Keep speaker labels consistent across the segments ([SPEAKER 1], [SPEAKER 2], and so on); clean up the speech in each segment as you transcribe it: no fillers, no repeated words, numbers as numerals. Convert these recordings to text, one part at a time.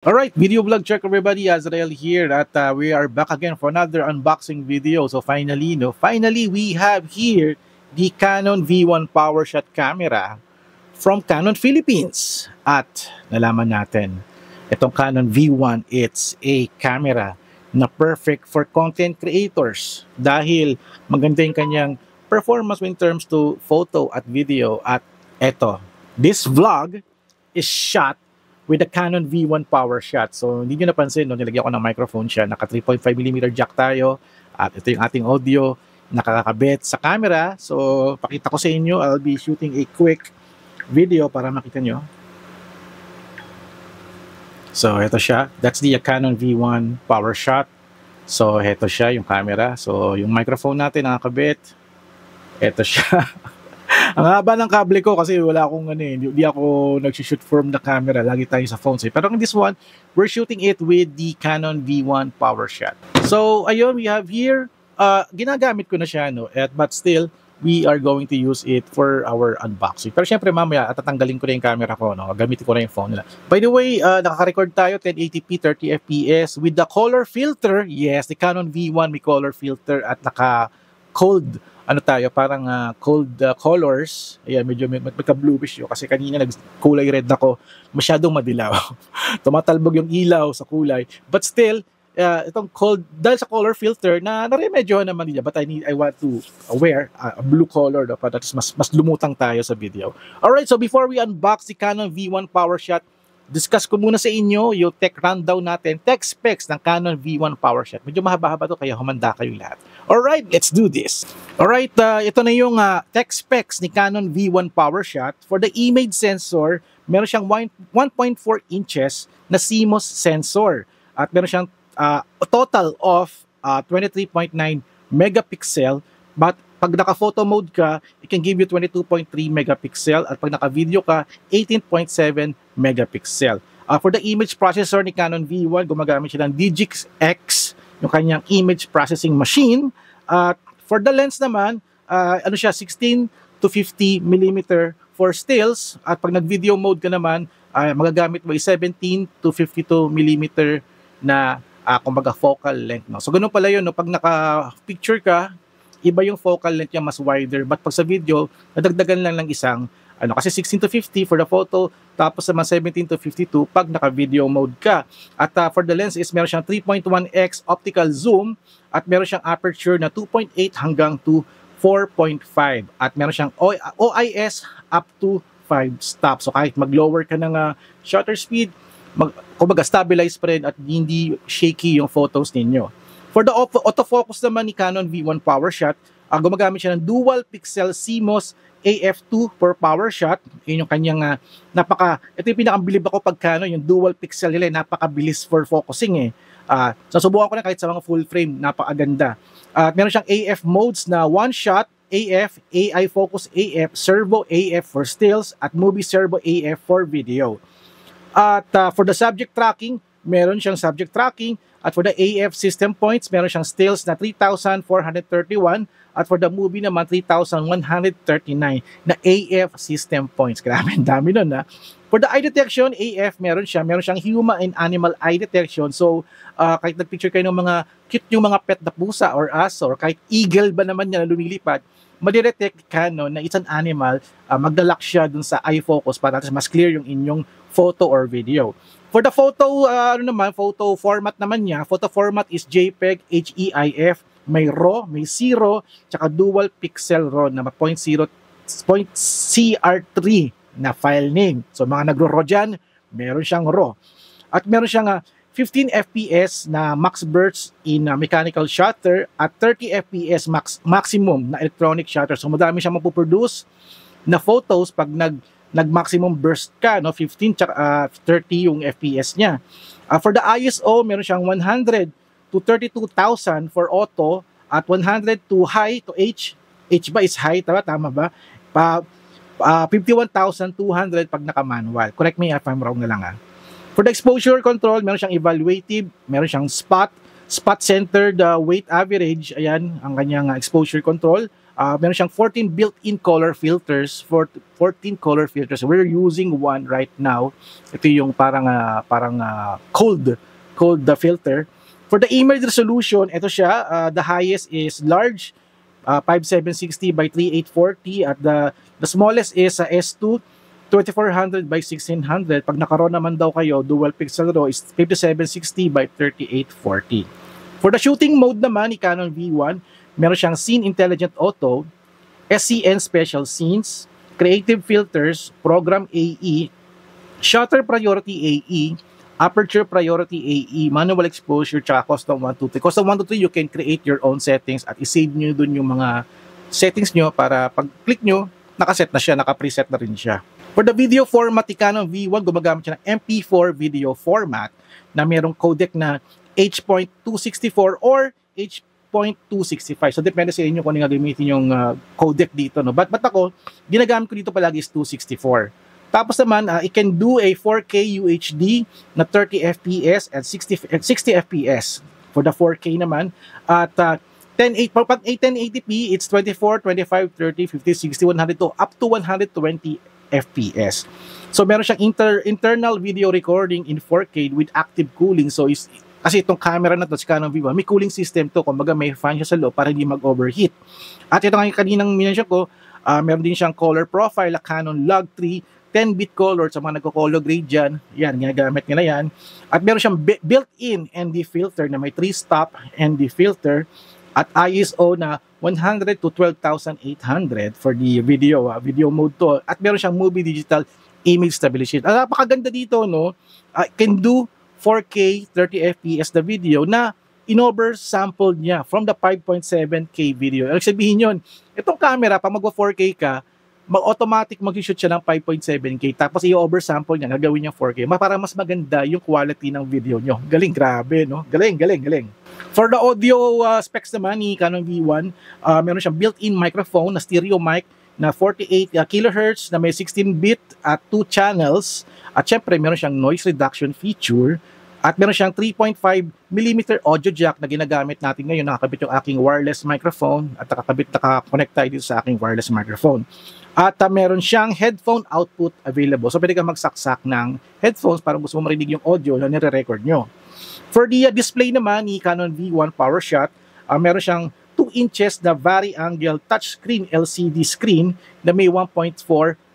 [SPEAKER 1] Alright, video vlog check everybody, Azrael here at we are back again for another unboxing video. So finally we have here the Canon V1 PowerShot camera from Canon Philippines. At nalaman natin, itong Canon V1, it's a camera na perfect for content creators dahil maganda yung kanyang performance in terms to photo at video. At eto, this vlog is shot with the Canon V1 PowerShot. So, hindi nyo napansin, no, nilagyan ko ng microphone siya. Naka 3.5mm jack tayo. At ito yung ating audio nakakabit sa camera. So, pakita ko sa inyo. I'll be shooting a quick video para makita nyo. So, ito siya. That's the Canon V1 PowerShot. So, ito siya, yung camera. So, yung microphone natin nakakabit. Ito siya. Ang haba ng kable ko kasi wala akong hindi ako nag-shoot from the camera. Lagi tayo sa phone. Pero in this one, we're shooting it with the Canon V1 PowerShot. So, ayun, we have here, ginagamit ko na siya, no? But still, we are going to use it for our unboxing. Pero syempre mamaya, tatanggalin ko na yung camera ko, no? Gamitin ko na yung phone nila. By the way, nakaka-record tayo 1080p, 30 fps with the color filter. Yes, the Canon V1 may color filter at naka-cold tayo, parang cold colors. Ayan, medyo magka-bluish yun kasi kanina nag-kulay red ako, masyadong madilaw. Tumatalbog yung ilaw sa kulay. But still, itong cold, dahil sa color filter, na-remedyo naman nila. But I want to wear a blue color, no, para mas lumutang tayo sa video. Alright, so before we unbox the Canon V1 PowerShot, discuss ko muna sa inyo yung tech rundown natin, tech specs ng Canon V1 PowerShot. Medyo mahaba-haba to, kaya humanda kayo lahat. Alright, let's do this. Alright, ito na yung tech specs ni Canon V1 PowerShot. For the image sensor, meron siyang 1.4 inches na CMOS sensor. At meron siyang total of 23.9 megapixel. But pag naka-photo mode ka, it can give you 22.3 megapixel. At pag naka-video ka, 18.7 megapixel. For the image processor ni Canon V1, gumagamit siya ng Digix X, yung kanyang image processing machine. For the lens naman, ano siya, 16 to 50 mm for stills. At pag nag-video mode ka naman, magagamit mo 17 to 52 mm na kumbaga focal length. No? So ganun pala yun, no? Pag naka-picture ka, iba yung focal length niya, mas wider. But pag sa video, nadagdagan lang ng isang, kasi 16 to 50 for the photo, tapos naman 17 to 52 pag naka-video mode ka. At for the lens is meron siyang 3.1x optical zoom at meron siyang aperture na 2.8 hanggang to 4.5. At meron siyang OIS up to 5 stops. So kahit mag-lower ka ng shutter speed, kumbaga stabilize pa rin at hindi shaky yung photos ninyo. For the autofocus naman ni Canon V1 PowerShot, gumagamit siya ng dual pixel CMOS AF2 per PowerShot. Yun yung kanyang ito yung pinakabilib ako pag Canon, yung dual pixel nila, napakabilis for focusing susubukan ko na kahit sa mga full frame, napakaganda. Meron siyang AF modes na one shot AF, AI focus AF, servo AF for stills, at movie servo AF for video. At for the subject tracking, meron siyang subject tracking. At for the AF system points, meron siyang stills na 3,431. At for the movie naman, 3,139 na AF system points. Grabe, ang dami nun . For the eye detection, AF, meron siyang human and animal eye detection. So, kahit nagpicture kayo ng mga cute yung mga pet na pusa or aso, or kahit eagle ba naman niya na lumilipad, madidetect Canon na it's an animal, magdalock siya dun sa eye focus para mas clear yung inyong photo or video. For the photo, photo format naman niya, photo format is JPEG, HEIF, may RAW, may CRAW, tsaka dual pixel RAW na 0.CR3 na file name. So mga nagro-RAW dyan, meron siyang RAW. At meron siyang 15 FPS na max burst in mechanical shutter at 30 FPS maximum na electronic shutter. So madami siyang mapuproduce na photos pag nag-maximum burst ka, 15 tsaka 30 yung FPS niya. For the ISO, meron siyang 100 to 32,000 for auto at 100 to high to H. H ba is high, tama ba? 51,200 pag naka-manual. Correct me if I'm wrong na lang . For the exposure control, meron siyang evaluative, meron siyang spot-centered weight average. Ayan, ang kanyang exposure control. Meron siyang 14 built-in color filters, 14 color filters. We're using one right now. Ito yung parang cold filter. For the image resolution, ito siya, the highest is large, 5760 by 3840, at the smallest is S2, 2400 by 1600. Pag nakaroon naman daw kayo, dual pixel RAW is 5760 by 3840. For the shooting mode naman ni Canon V1, meron siyang Scene Intelligent Auto, SCN Special Scenes, Creative Filters, Program AE, Shutter Priority AE, Aperture Priority AE, Manual Exposure, tsaka Custom 123. Custom 123, you can create your own settings at isave nyo dun yung mga settings nyo para pag click nyo, nakaset na siya, naka-preset na rin siya. For the video format ni Canon V1, gumagamit siya ng MP4 video format na merong codec na H.264 or H.265. So, depende sa inyo kung ano nga gamitin yung codec dito. No? But ako, ginagamit ko dito palagi is 264. Tapos naman, it can do a 4K UHD na 30 FPS and 60 FPS for the 4K naman. At 1080p, it's 24, 25, 30, 50, 60, 102, up to 120 FPS. So, meron siyang internal video recording in 4K with active cooling. So, kasi itong camera na to, si Canon V1, may cooling system to. Kumbaga may fan siya sa loob para hindi mag-overheat. At ito nga yung kaninang minensyon ko, meron din siyang color profile, a Canon Log 3, 10-bit color sa mga nagko-color grade dyan. Yan, ginagamit nila yan. At meron siyang built-in ND filter na may 3-stop ND filter at ISO na 100 to 12,800 for the video mode to. At meron siyang movie digital image stabilization. Napakaganda dito, no? Can do 4K 30 FPS the video na in-oversample niya from the 5.7K video. Ang sabihin yun, itong camera, pag mag-4K ka, automatic mag-shoot siya ng 5.7K tapos i-oversample niya, gagawin niya 4K para mas maganda yung quality ng video nyo. Galing, grabe, no? Galing. For the audio specs naman ni Canon V1, meron siyang built-in microphone na stereo mic na 48 kHz na may 16-bit at 2 channels. At syempre, meron siyang noise reduction feature. At meron siyang 3.5mm audio jack na ginagamit natin ngayon. Nakakabit yung aking wireless microphone at nakakonect tayo dito sa aking wireless microphone. At meron siyang headphone output available. So, pwede kang magsaksak ng headphones para gusto mo marinig yung audio na nire-record nyo. For the display naman ni Canon V1 PowerShot, meron siyang 2 inches na vari-angle touchscreen LCD screen na may 1.4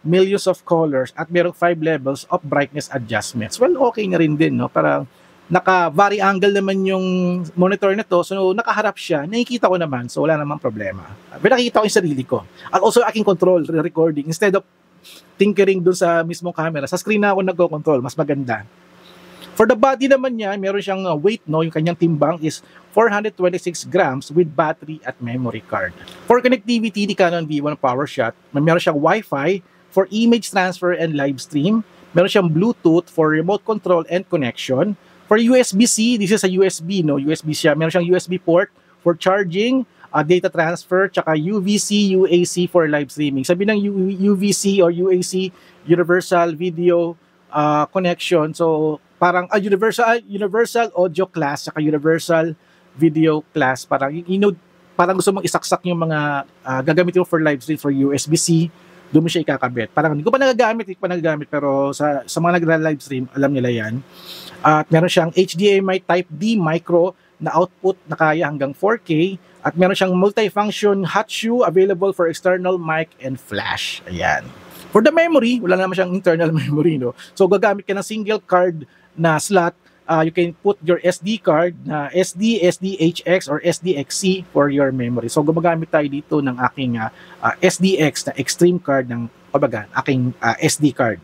[SPEAKER 1] millions of colors at merong 5 levels of brightness adjustments. Well, okay na rin din, no? Parang naka-vari-angle naman yung monitor na to, so nakaharap siya, nakikita ko naman, so wala namang problema. Pero nakikita ko yung sarili ko. At also aking control, recording, instead of tinkering dun sa mismong camera, sa screen na ako nagko-control, mas maganda. For the body naman niya, meron siyang weight, no? Yung kanyang timbang is 426 grams with battery at memory card. For connectivity ni Canon V1 PowerShot, meron siyang Wi-Fi for image transfer and live stream. Meron siyang Bluetooth for remote control and connection. For USB-C, this is a USB, no? USB siya. Meron siyang USB port for charging, data transfer, tsaka UVC, UAC for live streaming. Sabi ng UVC or UAC, Universal Video Connection. So, parang universal audio class saka universal video class. Parang parang gusto mong isaksak yung mga gagamitin mo for live stream for USB-C, doon mo siya ikakabit. Parang hindi ko pa nagagamit, pero sa mga nagla-live stream, alam nila yan. At meron siyang HDMI Type D micro na output na kaya hanggang 4K. At meron siyang multifunction hot shoe available for external mic and flash. Ayan. For the memory, wala naman siyang internal memory, no? So, gagamit ka ng single card na slot. You can put your SD card na SD, SDHX, or SDXC for your memory. So, gumagamit tayo dito ng aking SDX na extreme card ng, aking SD card.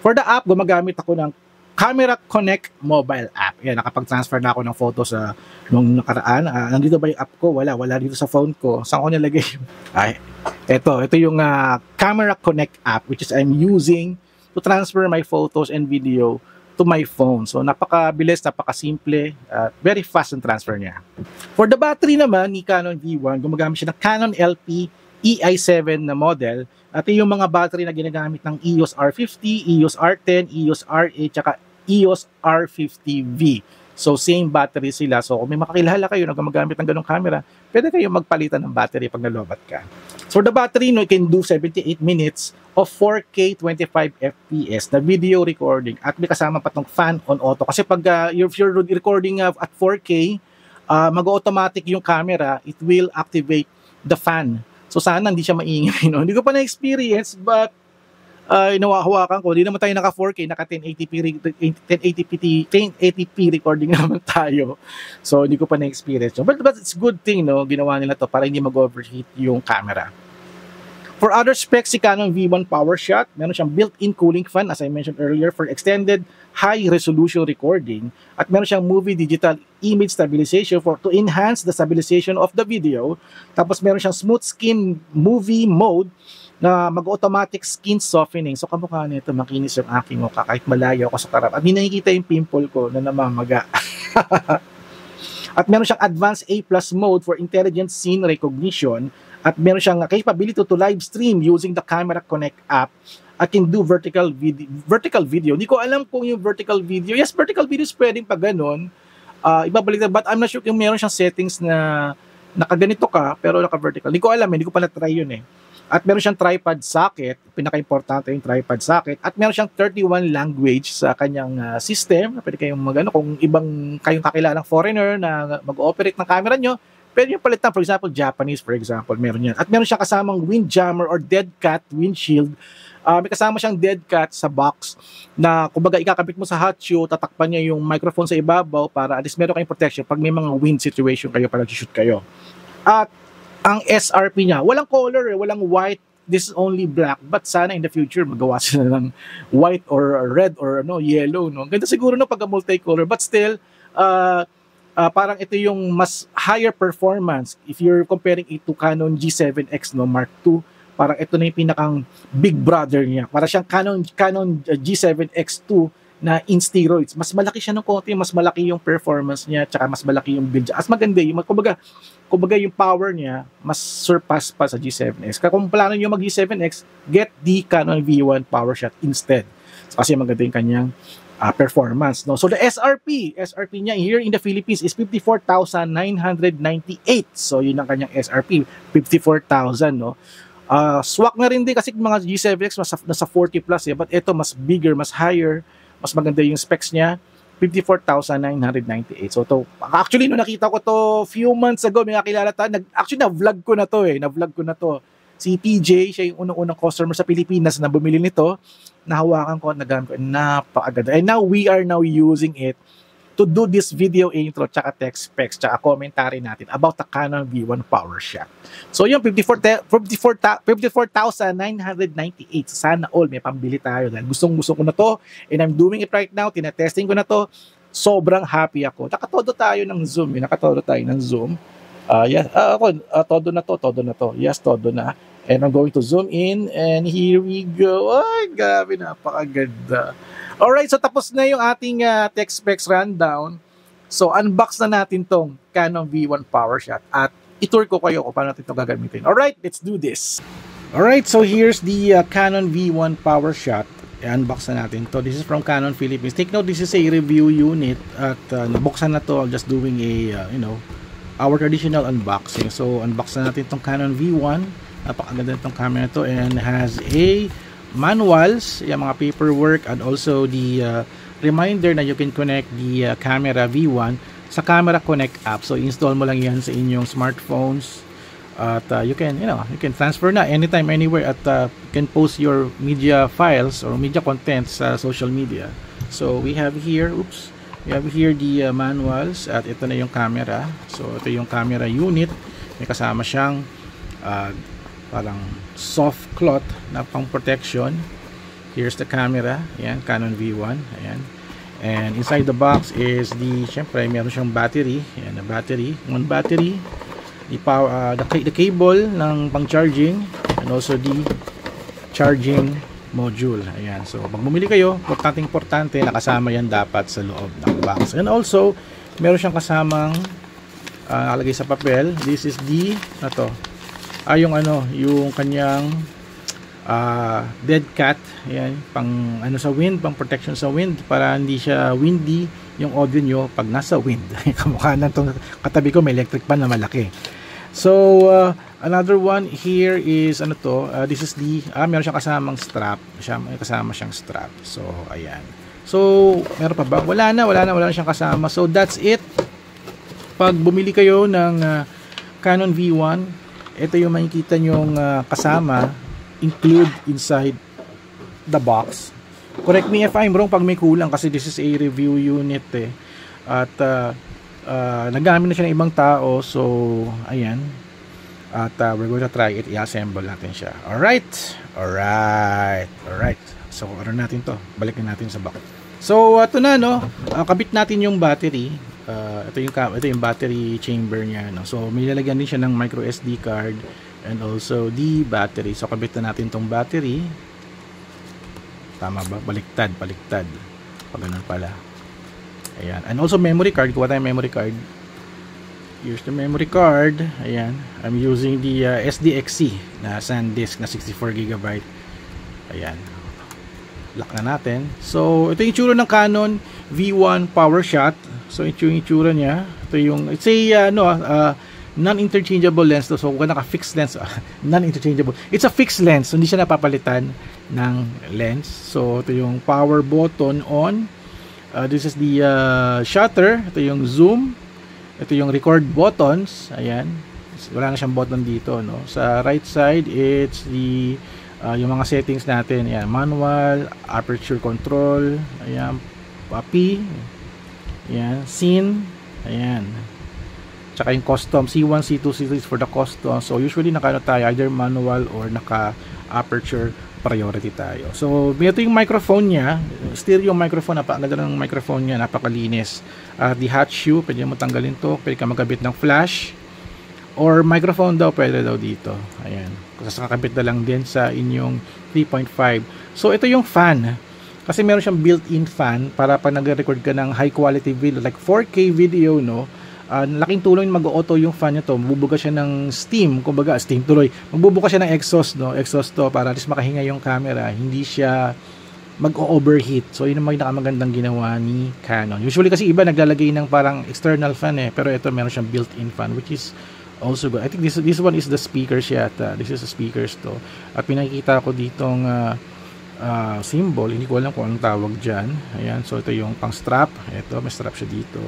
[SPEAKER 1] For the app, gumagamit ako ng Camera Connect mobile app. Yan, nakapag-transfer na ako ng photo sa nung nakaraan. Nandito ba yung app ko? Wala dito sa phone ko. Saan ko nilagay? Ito yung Camera Connect app, which is I'm using to transfer my photos and video to my phone. So, napakabilis, napakasimple, very fast ang transfer niya. For the battery naman ni Canon V1, gumagamit siya ng Canon LP EI7 na model. At yung mga battery na ginagamit ng EOS R50, EOS R10, EOS R8, tsaka EOS R50V. So same battery sila. So kung may makakilala kayo na gumagamit ng ganong camera, pwede kayo magpalitan ng battery pag nalobat ka. So the battery, no, can do 78 minutes of 4K 25 FPS na video recording at may kasama pa tong fan on auto. Kasi pag if you're recording at 4K, mag-automatic yung camera, it will activate the fan. So sana hindi siya maingay, no? Hindi ko pa na-experience, but inahawakan ko. Hindi naman tayo naka 4K, naka 1080p recording naman tayo. So hindi ko pa na-experience. But it's good thing, no? Ginawa nila to para hindi mag-overheat yung camera. For other specs, si Canon V1 PowerShot, meron siyang built-in cooling fan, as I mentioned earlier, for extended high-resolution recording. At meron siyang movie digital image stabilization to enhance the stabilization of the video. Tapos meron siyang smooth skin movie mode na mag-automatic skin softening. So kamukha nito, makinis yung aking mukha kahit malayo ako sa karap. At hindi nakikita yung pimple ko na namamaga. At meron siyang advanced A+ mode for intelligent scene recognition. At meron siyang capability to live stream using the Camera Connect app. At can do vertical video. Hindi ko alam kung yung vertical video. Yes, vertical video is pwedeng pa ganun. Ibabalik na, but I'm not sure kung meron siyang settings na nakaganito ka, pero naka-vertical. Hindi ko alam, hindi ko pa na-try yun eh. At meron siyang tripod socket, pinaka-importante yung tripod socket. At meron siyang 31 language sa kanyang system. Pwede kayong kung ibang kayong kakilalang foreigner na mag-ooperate ng camera nyo, pwede nyo palitan, for example, Japanese, for example, meron yan. At meron siyang kasamang windjammer or dead cat windshield. May kasama siyang dead cat sa box na kumbaga ikakabit mo sa hot shoe, tatakpan niya yung microphone sa ibabaw para at least meron kayong protection pag may mga wind situation kayo para shoot kayo. At ang SRP niya, walang color walang white, this is only black, but sana in the future magawa sila ng white or red or yellow, no? Ganda siguro pag multicolor, but still parang ito yung mas higher performance if you're comparing it to Canon G7X Mark II. Parang ito na yung pinakang big brother niya. Para siyang Canon G7X2 na in steroids. Mas malaki siya ng konti, mas malaki yung performance niya, tsaka mas malaki yung build. As maganda yung kumbaga yung power niya mas surpass pa sa G7X. Kung plano niyo mag G7X, get the Canon V1 PowerShot instead. Kasi maganda yung kanyang performance, no? So the SRP niya here in the Philippines is 54,998. So yun ang kanyang SRP, 54,000, no? Swak na rin din kasi mga G7X nasa 40 plus but ito mas bigger, mas higher, mas maganda yung specs niya, 54,998. So to, actually nung nakita ko to few months ago, may nakilala tayo, actually na-vlog ko na to. Si PJ, siya yung unang-unang customer sa Pilipinas na bumili nito, nahawakan ko at nagamit ko, napakaganda. And now we are now using it to do this video intro, tsaka text specs, tsaka commentary natin about the Canon V1 PowerShot. So yung 54,998. Sana all may pambili tayo dahil gustong-gusto ko na to and I'm doing it right now, tinetesting ko na to. Sobrang happy ako. Nakatodo tayo ng Zoom. Yes, todo na to. Yes, todo na. And I'm going to zoom in and here we go. Ay, grabe, napakaganda. Alright, so tapos na yung ating tech specs rundown. So unbox na natin tong Canon V1 PowerShot at itour ko kayo kung paano natin ito gagamitin. Alright, let's do this. Alright, so here's the Canon V1 PowerShot. I-unbox na natin to. This is from Canon Philippines. Take note, this is a review unit at nabuksan na to. I'm just doing a, our traditional unboxing. So unbox na natin tong Canon V1. Napakaganda itong camera na to and has a manuals, yung mga paperwork and also the reminder na you can connect the camera V1 sa Camera Connect app. So install mo lang yan sa inyong smartphones at you can transfer na anytime, anywhere at you can post your media files or media content sa social media. So we have here, the manuals at ito na yung camera. So ito yung camera unit. May kasama siyang parang soft cloth na pang protection. Here's the camera. Ayan, Canon V1. Ayan. And inside the box is syempre meron siyang battery. Ayan, the battery. One battery. The power, the cable ng pang charging and also the charging module. Ayan. So pag bumili kayo, importante nakasama yan dapat sa loob ng box. And also meron siyang kasamang nakalagay sa papel. This is yung kanyang dead cat, ayan, pang ano sa wind, pang protection sa wind para hindi siya windy yung audio nyo pag nasa wind. Kamukha na itong katabi ko, may electric pan na malaki. So another one here is ano to, this is the meron siyang kasamang strap, may kasama siyang strap. So ayan. So meron pa ba? Wala na siyang kasama. So that's it. Pag bumili kayo ng Canon V1, ito yung makikita nyong kasama, include inside the box. Correct me if I'm wrong pag may kulang kasi this is a review unit at nagamit na siya ng ibang tao, so ayan, at we're going to try it, i-assemble natin siya. Alright, so ano natin to, balikin natin sa box. So ito na, no, kabit natin yung battery. Ito yung battery chamber niya, no? So may lalagyan din siya ng micro SD card and also the battery. So kabit na natin tong battery. Tama ba? Baliktad. Pag ganun pala. Ayan. And also memory card. Kuha tayong memory card. Here's the memory card. Ayan. I'm using the SDXC na SanDisk na 64GB. Ayan. Lock na natin. So ito yung itsura ng Canon V1 PowerShot. So ito yung itsura niya. Ito yung, it's a non-interchangeable lens to. So kung naka-fixed lens, non-interchangeable, it's a fixed lens, so hindi siya napapalitan ng lens. So ito yung power button on, this is the shutter, ito yung zoom, ito yung record buttons. Ayan, wala na siyang button dito, no? Sa right side it's the yung mga settings natin. Ayan, manual, aperture control, ayan, P, ayan, scene, ayan, tsaka yung custom, C1, C2, C3 for the custom. So usually naka tayo, either manual or naka aperture priority tayo. So ito yung microphone niya, stereo microphone, napakaganda ng microphone niya, napakalinis. The hot shoe, pwede mo tanggalin to, pwede ka magkabit ng flash or microphone daw, pwede daw dito. Ayan, kasi kakabit na lang din sa inyong 3.5. So ito yung fan, kasi meron siyang built-in fan para pag nag-record ka ng high quality video like 4K video, no, laking tulong mag-auto yung fan nito. Magbubuga siya ng steam, kumbaga steam tuloy. Magbubuga siya ng exhaust, no? Exhaust to para at least makahinga yung camera, hindi siya mag-overheat. So yun ang magandang ginawa ni Canon. Usually kasi iba naglalagay ng parang external fan pero ito meron siyang built-in fan, which is also good. I think this one is the speakers yata. This is the speakers to. At pinakikita ko ditong symbol, hindi ko alam kung anong tawag dyan. Ayan, so ito yung pang strap. Ito, may strap siya dito.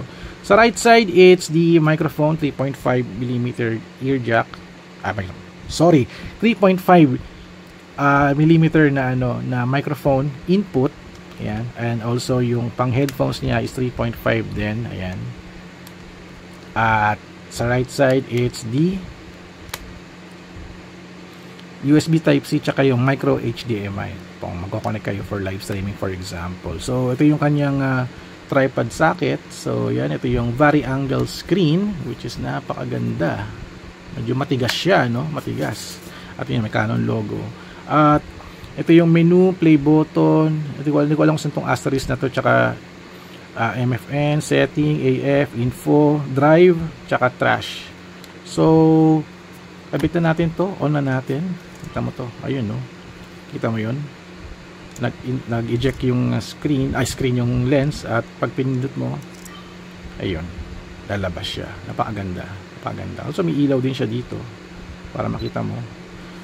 [SPEAKER 1] Sa right side, it's the microphone, 3.5mm ear jack. 3.5mm na microphone input. Ayan, and also yung pang headphones niya is 3.5 din. Ayan. At sa right side, it's the USB Type-C tsaka yung micro HDMI. Kung magkoconnect kayo for live streaming, for example. So ito yung kanyang tripod socket. So yan, ito yung vari-angle screen, which is napakaganda. Medyo matigas siya, no? Matigas. At yun, may Canon logo. At ito yung menu, play button. Hindi ko alam kung saan itong asterisk na to, tsaka MFN, setting, AF, info, drive, tsaka trash. So kabit na natin to, on na natin. Kita mo to, ayun, no? Kita mo yun? Nag-eject yung screen yung lens, at pag pinindot mo, ayun, lalabas siya. Napakaganda. Also may ilaw din siya dito para makita mo.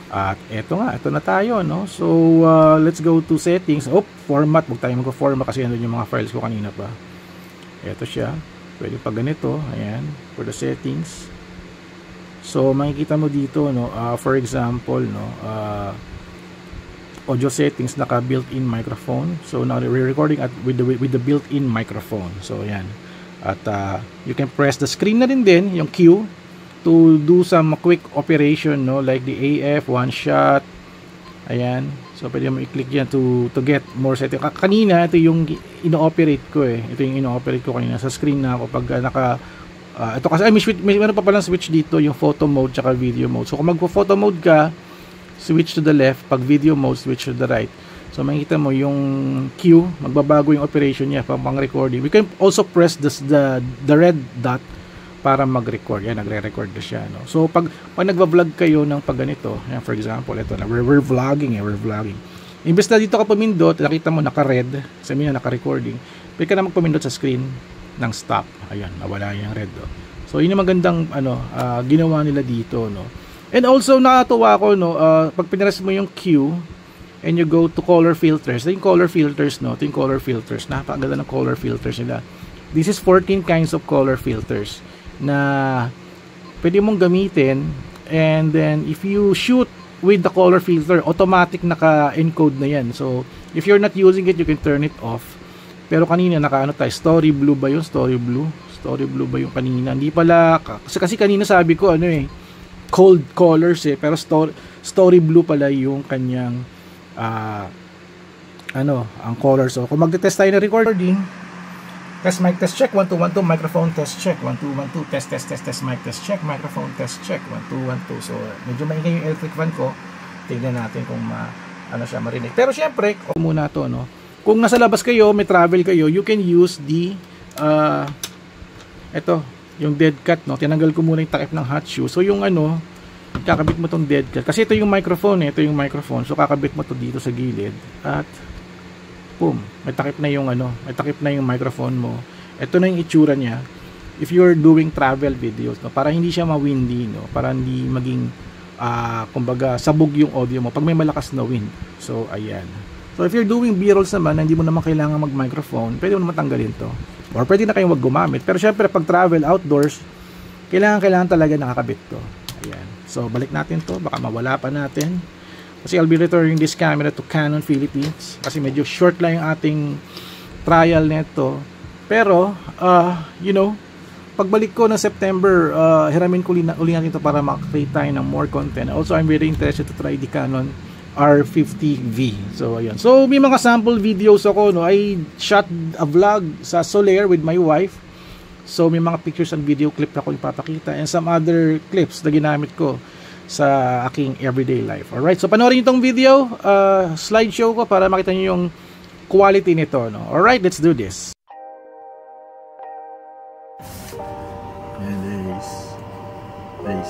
[SPEAKER 1] At ito na tayo, no? So let's go to settings. Format, huwag tayo mag-format kasi ano yung mga files ko kanina pa. Ito siya, pwede pa ganito. Ayan, for the settings. So makikita mo dito, no, for example, no, audio settings, naka built-in microphone. So now we're recording with the built-in microphone. So ayan. At you can press the screen na rin din, yung Q, to do some quick operation, no, like the AF, one shot. Ayan. So pwede mo i-click yan to get more setting. Kanina ito yung ino-operate ko Ito yung ino-operate ko kanina sa screen na ako pag ito kasi may meron pa palang switch dito, yung photo mode tsaka video mode. So kung magpo-photo mode ka, switch to the left. Pag video mode, switch to the right. So makikita mo yung Q, magbabago yung operation niya pang recording. We can also press the red dot para mag-record. Yan, nagre-record na siya, no? So pag nagva-vlog kayo ng pag ganito, yan, for example, ito na, we're vlogging, we're vlogging. Imbes na dito ka pumindot, nakita mo naka-red, sabi niya naka-recording, pwede ka na magpamindot sa screen ng stop. Ayan, nawala yung red, oh. So yun yung magandang ginawa nila dito, no? And also nakatuwa ko, no, pag pinaras mo yung Q and you go to color filters, yung color filters, no, ito yung color filters, napakaganda ng color filters nila. This is 14 kinds of color filters na pwede mong gamitin, and then if you shoot with the color filter, automatic naka-encode na yan. So if you're not using it, you can turn it off. Pero kanina naka tayo, story blue ba yun? Story blue ba yung kanina? Hindi pala, kasi kanina sabi ko cold colors pero story blue pala yung kanyang ang color. So kung magte-test tayo na recording, test mic test check, 1 2 1 2, microphone test check, 1 2 1 2, test mic test check, microphone test check, 1 2 1 2. So medyo maingay yung electric fan ko. Tingnan natin kung siya marinig. Pero syempre, muna to, no. Kung nasa labas kayo, may travel kayo, you can use the yung dead cat, no. Tinanggal ko muna yung takip ng hot shoe. So yung kakabit mo tong dead cat. Kasi ito yung microphone, So kakabit mo to dito sa gilid at boom, may takip na yung microphone mo. Ito na yung itsura niya if you're doing travel videos, no, para hindi siya ma-windy, no, para hindi maging kumbaga sabog yung audio mo pag may malakas na wind. So ayan. So if you're doing B-rolls naman, hindi mo naman kailangan mag-microphone, pwede mo naman tanggalin to, or pwede na kayong wag gumamit. Pero syempre pag travel outdoors, kailangan talaga nakakabit to. Ayan. So balik natin to, baka mawala pa natin. Kasi I'll be returning this camera to Canon Philippines kasi medyo short lang yung ating trial neto. Pero pagbalik ko ng September, hiramin ko uli natin ito para makakreate tayo ng more content. Also, I'm very interested to try the Canon R50V. So ayan. So may mga sample videos ako, no. I shot a vlog sa Solaire with my wife. So may mga pictures and video clip ako ipapakita, and some other clips na ginamit ko sa aking everyday life. Alright, so panoorin nyo itong video, slideshow ko para makita nyo yung quality nito, no? Alright, let's do this. And this.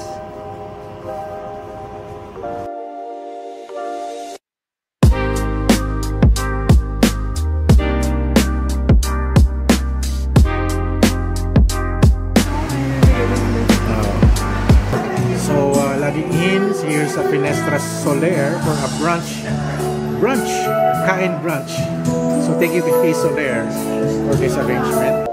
[SPEAKER 1] Here sa Finestra Solaire for a brunch, kain brunch. So thank you to Solaire for this arrangement.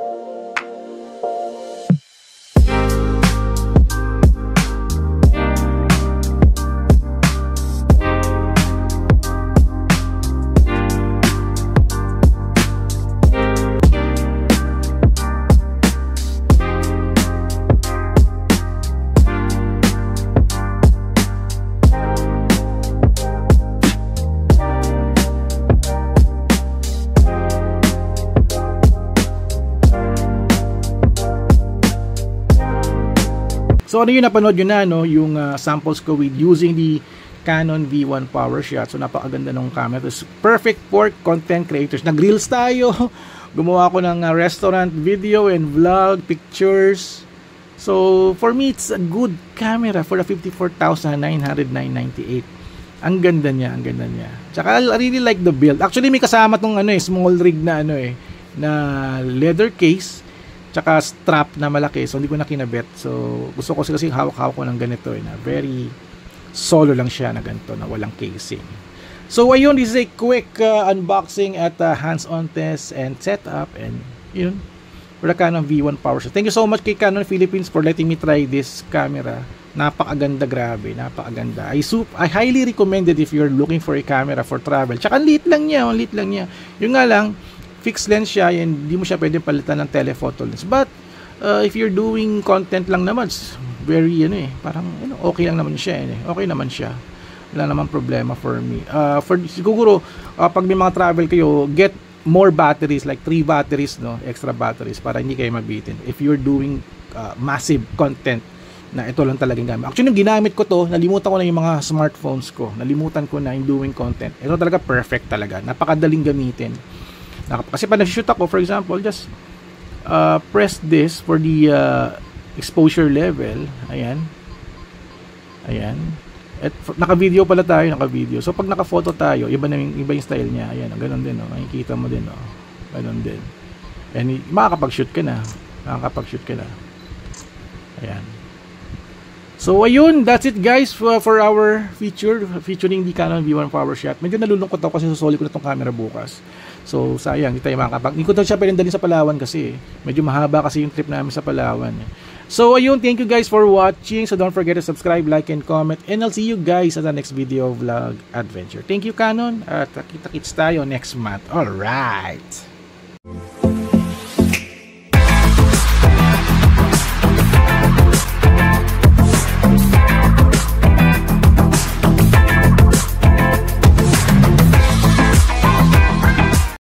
[SPEAKER 1] So ano yung napanood yun na, no? Yung samples ko with using the Canon V1 PowerShot. So napakaganda ng camera. It's perfect for content creators. Nag-reels tayo. Gumawa ako ng restaurant video and vlog, pictures. So for me, it's a good camera for the 54,998. Ang ganda niya, Tsaka I really like the build. Actually may kasama tong small rig na na leather case. Tsaka strap na malaki, so hindi ko na kinabit. So gusto ko kasi hawak-hawak ko ng ganito, na very solo lang siya na ganito, na walang casing. So ayun, this is a quick unboxing at hands-on test and setup, and yun, for the Canon V1 PowerShot. Thank you so much kay Canon Philippines for letting me try this camera. Napakaganda, grabe, napakaganda. I highly recommend it if you're looking for a camera for travel. Tsaka ang liit lang niya. Yung nga lang, fixed lens siya, and hindi mo siya pwede palitan ng telephoto lens. But if you're doing content lang naman, it's very parang okay lang naman siya. Okay naman siya. Wala namang problema for me. Siguro pag may mga travel kayo, get more batteries, like 3 batteries, no, extra batteries para hindi kayo mabitin. If you're doing massive content na ito lang talagang gamit. Actually, yung ginamit ko to, nalimutan ko na yung mga smartphones ko. Nalimutan ko na yung doing content. Ito talaga perfect talaga. Napakadaling gamitin. Kasi pag nag-shoot ako, for example, just press this for the exposure level. Ayan. Ayan. At naka-video pala tayo, naka-video. So pag naka-photo tayo, iba yung style niya. Ayan, ganoon din, oh. Makikita mo din, oh. Ganoon din. And makakapag-shoot ka na. Makakapag-shoot ka na. Ayan. So ayun, that's it guys for our featuring the Canon V1 PowerShot. Medyo nalulungkot ako kasi susuli ko na tong camera bukas. So sayang, hindi tayo makakapag. Hindi ko daw siya pwedeng dalhin sa Palawan kasi medyo mahaba kasi yung trip namin sa Palawan. So ayun, thank you guys for watching. So don't forget to subscribe, like, and comment. And I'll see you guys at the next video vlog adventure. Thank you Canon. At kita-kits tayo next month. Alright.